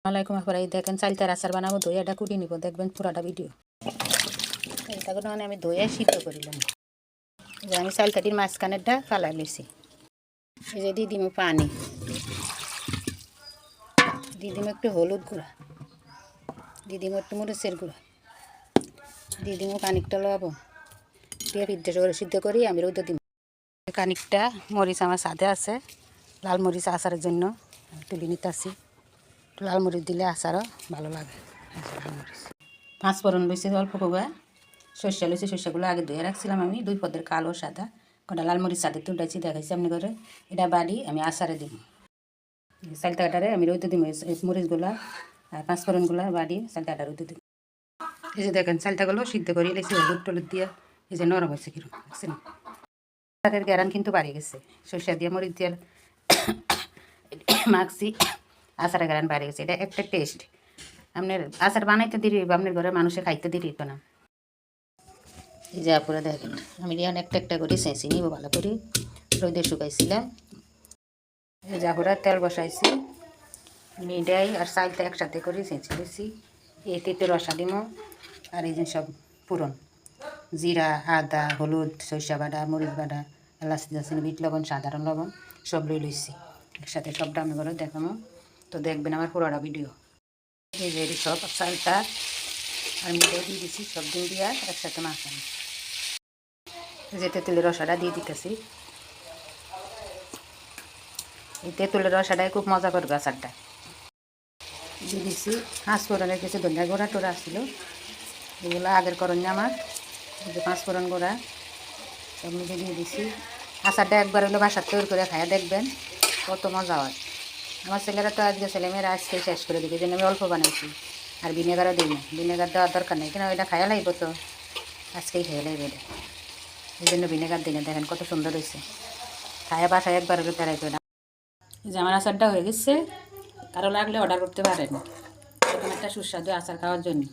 আলাইকুম আপনারা দেখেন চালতার আচার বানাবো দইয়াটা কুটি নিব দেখবেন পুরাটা ভিডিও। এটাকে মানে আমি দইয়া সিদ্ধ করিলাম, যে আমি চালতাটির মাঝখানেরটা ফালাই লইছি। এই যে দিয়ে দিব পানি, দিয়ে দিব একটু হলুদ গুঁড়া, দিয়ে দিব একটু মরিচের গুঁড়া, দিয়ে দিব খানিকটা লবণ, দিয়ে সিদ্ধ করি আমি রোদে দিব। খানিকটা মরিচ আমার সাথে আছে, লাল মরিচ আচারের জন্য তুলে নিতে আসি। লাল মরিচ দিলে আচারও ভালো লাগে। লাল মরিচ পাঁচ ফোড়ন লইছে অল্প কোয়া, সর্ষে লইছে, সর্ষেগুলো আগে ধুয়ে রাখছিলাম আমি, দুই পদের কালো সাদা, কটা লাল মরিচ সাথে তুলটাইছি দেখাইছি আপনি করে। এটা বাড়ি আমি আচারে দিব, চালটাটারে আমি রোদে দিব মরিচগুলা আর পাঁচ ফোড়নগুলা বাড়ি চালটাটা রোদে দিব। এই যে দেখেন চালটাগুলো সিদ্ধ করে লেছি হলুদ টলুদ দিয়ে, এই যে নরম হয়েছে কিরকম দেখছেন। আচারের গ্যারান কিন্তু বাড়ি গেছে, সর্ষে দিয়ে মরিচ দিয়ে মাখছি, আচারের গ্যারান বাড়ি গেছে। এটা একটা টেস্ট, আপনার আচার বানাইতে দিবি আপনার ঘরে মানুষে খাইতে দিবি না। এই যে আপনারা দেখেন আমি এখন একটা একটা করে চেঁচি নিব ভালো করে, রোদে শুকাইছিলাম। এই যে আপনারা তেল বসাইছি, মিডাই আর চালটা একসাথে করে চেঁচি দিয়েছি। এই তেতে রসা দিব, আর এই যে সব পুরন জিরা আদা হলুদ সরিষা বাটা মরিচ বাটা এলাচ দারচিনি বিট লবণ সাধারণ লবণ সব লই লইছি একসাথে, সবটা আমি করে দেখাবো। তো দেখবেন আমার পুরোটা ভিডিও। এই যে সব চালটা আর মিটাই দিয়ে দিচ্ছি, সব দিন দিয়ে একসাথে মাখানো। এই যে তেঁতুলের রসাটা দিয়ে দিতেছি, এই তেঁতুলের রসাটাই খুব মজা করবে আচারটা। দিয়ে দিচ্ছি পাঁচ ফোড়নের কিছু ধনিয়া গোড়া টোড়া আসছিল, এগুলো আগের করণ আমার। এই যে পাঁচ ফোড়ন গোড়া সব মিলে দিয়ে দিচ্ছি। আচারটা একবার হলো বাসার তৈরি করে খাইয়া দেখবেন কত মজা হয়। আমার ছেলেরা তো আজকে ছেলেমেয়েরা আজকে শেষ করে দিবে, এই জন্য আমি অল্প বানাইছি, আর ভিনেগারও দিই না, ভিনেগার দেওয়ার দরকার নেই, কেন এটা খাইয়া লাগবে তো, আজকেই খেয়ে লাগবে এটা, এই জন্য ভিনেগার দিই না। দেখেন কত সুন্দর হয়েছে, খাইয়া বাসায় একবার হলে পেরাইবে না। এই যে আমার আচারটা হয়ে গেছে, কারো লাগলে অর্ডার করতে পারেন, এরকম একটা সুস্বাদু আচার খাওয়ার জন্য।